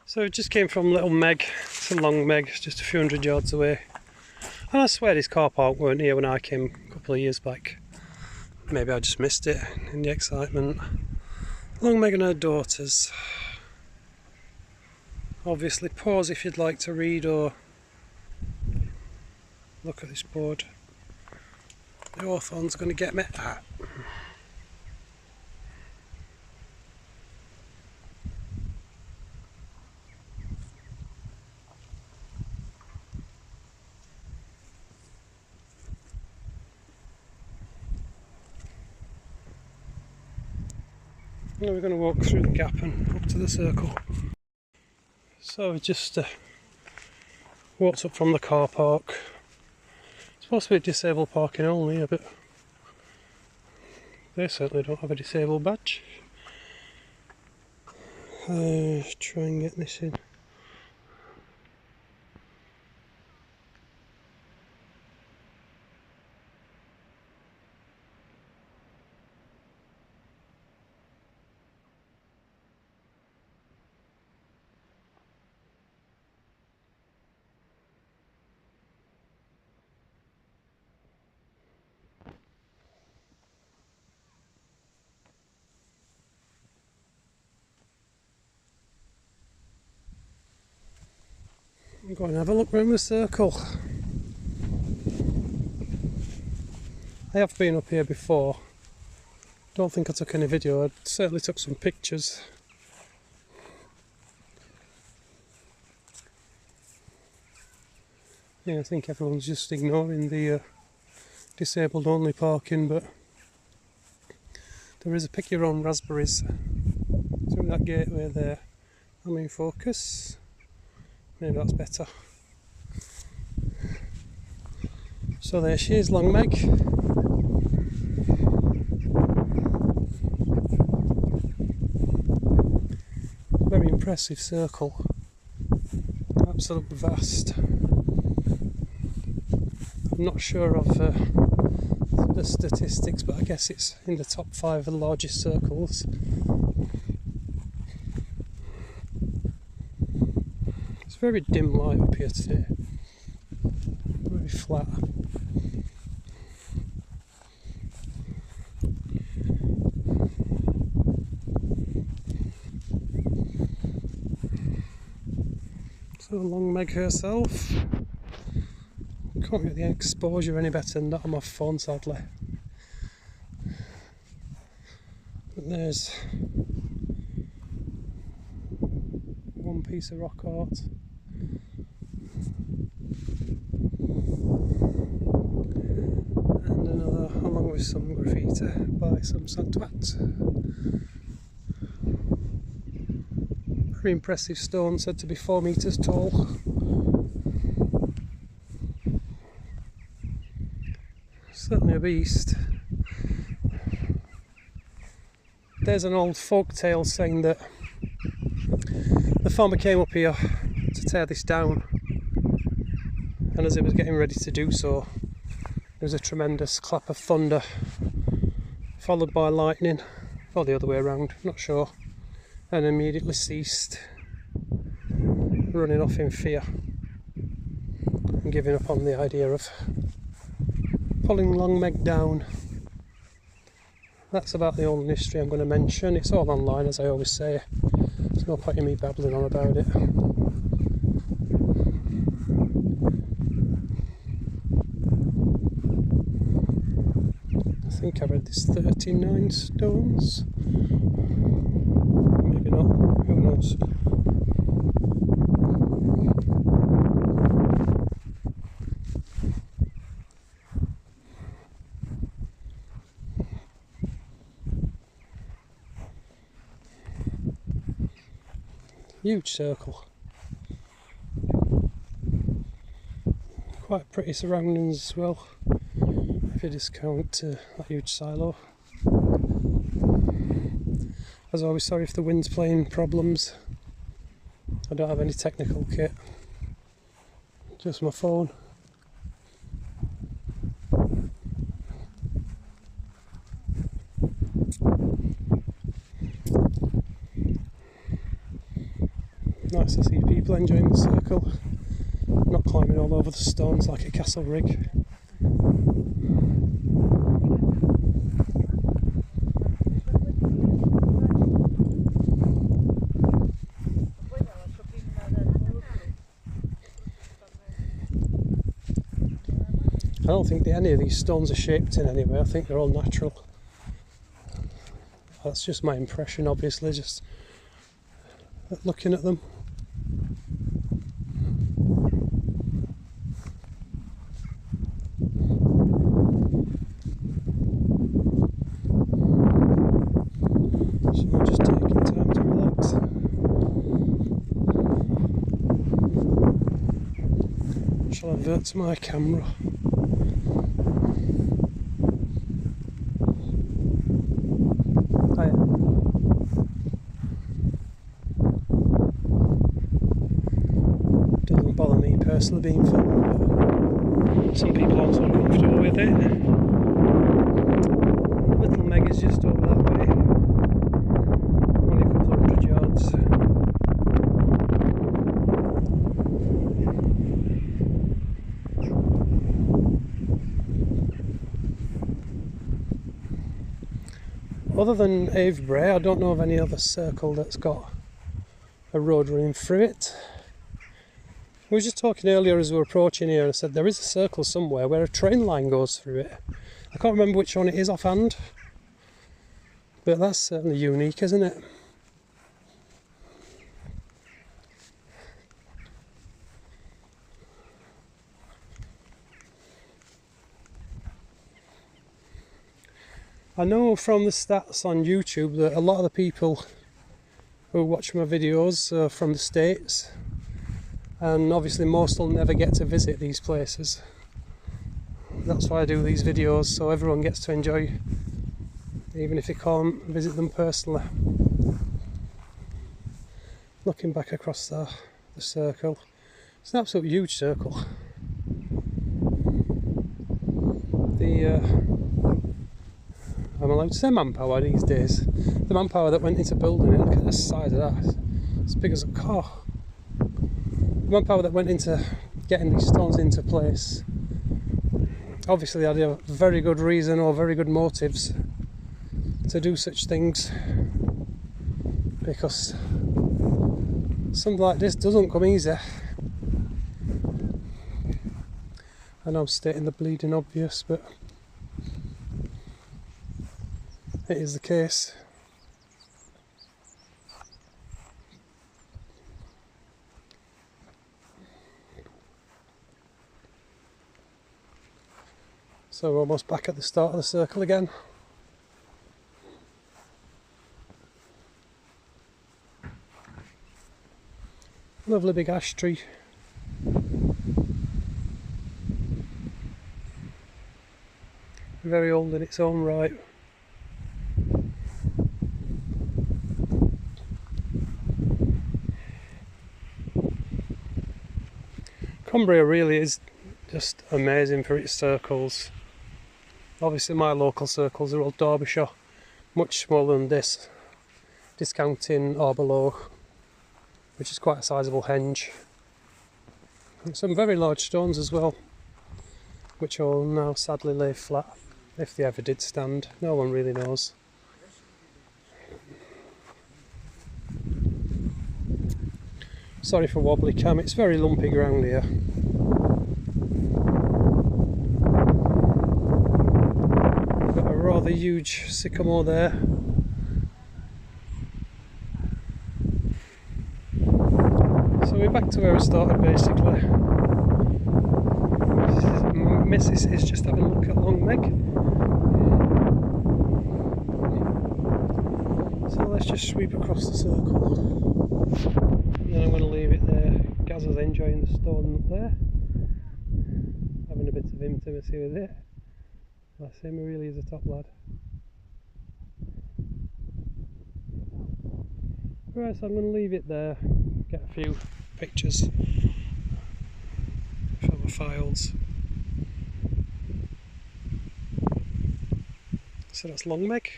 So we just came from Little Meg to Long Meg, it's just a few hundred yards away. And I swear this car park weren't here when I came a couple of years back. Maybe I just missed it in the excitement. Long Meg and her daughters. Obviously pause if you'd like to read or look at this board. The hawthorn's going to get me. Now we're going to walk through the gap and up to the circle. So we just walked up from the car park. It's supposed to be disabled parking only, but they certainly don't have a disabled badge. Try and get this in. I'm going to have a look around the circle. I have been up here before. Don't think I took any video. I certainly took some pictures. Yeah, I think everyone's just ignoring the disabled only parking, but there is a pick your own raspberries through that gateway there. I'm in focus. Maybe that's better. So there she is, Long Meg. Very impressive circle. Absolutely vast. I'm not sure of the statistics, but I guess it's in the top 5 of the largest circles. Very dim light up here today, very flat. So Long Meg herself, can't get the exposure any better than that on my phone sadly. But there's one piece of rock art. And another along with some graffiti by some Santwat. Very impressive stone, said to be 4 metres tall. Certainly a beast. There's an old folk tale saying that the farmer came up here to tear this down, and as he was getting ready to do so, there was a tremendous clap of thunder, followed by lightning, or the other way around, not sure, and immediately ceased, running off in fear and giving up on the idea of pulling Long Meg down. That's about the only history I'm going to mention. It's all online, as I always say. There's no point in me babbling on about it. I think I read this 39 stones. Maybe not, who knows. Huge circle. Quite pretty surroundings as well, if you discount that huge silo. As always, sorry if the wind's playing problems. I don't have any technical kit, just my phone. Nice to see people enjoying the circle, not climbing all over the stones like a castle rig. I don't think any of these stones are shaped in any way. I think they're all natural. That's just my impression, obviously, just looking at them. So I'm just taking time to relax. I shall avert to my camera. Doesn't bother me personally being filmed, but some people aren't so comfortable with it. Little Meg is just over that way, only a couple of 100 yards. Other than Avebury, I don't know of any other circle that's got a road running through it. We were just talking earlier as we were approaching here, and I said there is a circle somewhere where a train line goes through it. I can't remember which one it is offhand, but that's certainly unique, isn't it? I know from the stats on YouTube that a lot of the people who watch my videos are from the States, and obviously most will never get to visit these places. That's why I do these videos, so everyone gets to enjoy, even if they can't visit them personally. Looking back across the circle, it's an absolute huge circle. I'm allowed to say manpower these days. The manpower that went into building it, look at the size of that, it's big as a car. The manpower that went into getting these stones into place, obviously they had a very good reason or very good motives to do such things, because something like this doesn't come easy. I know I'm stating the bleeding obvious, but it is the case. So we're almost back at the start of the circle again. Lovely big ash tree. Very old in its own right. Cumbria really is just amazing for its circles. Obviously my local circles are all Derbyshire, much smaller than this, discounting Arborough, which is quite a sizable henge. And some very large stones as well, which all now sadly lay flat, if they ever did stand. No one really knows. Sorry for wobbly cam, it's very lumpy ground here. Got a rather huge sycamore there. So we're back to where we started basically. Mrs. is just having a look at Long Meg. So let's just sweep across the circle. And then I'm going to leave it there. Gaz is enjoying the stone up there, having a bit of intimacy with it. Bless him, he really is a top lad. Right, so I'm going to leave it there, get a few pictures for my files. So that's Long Meg.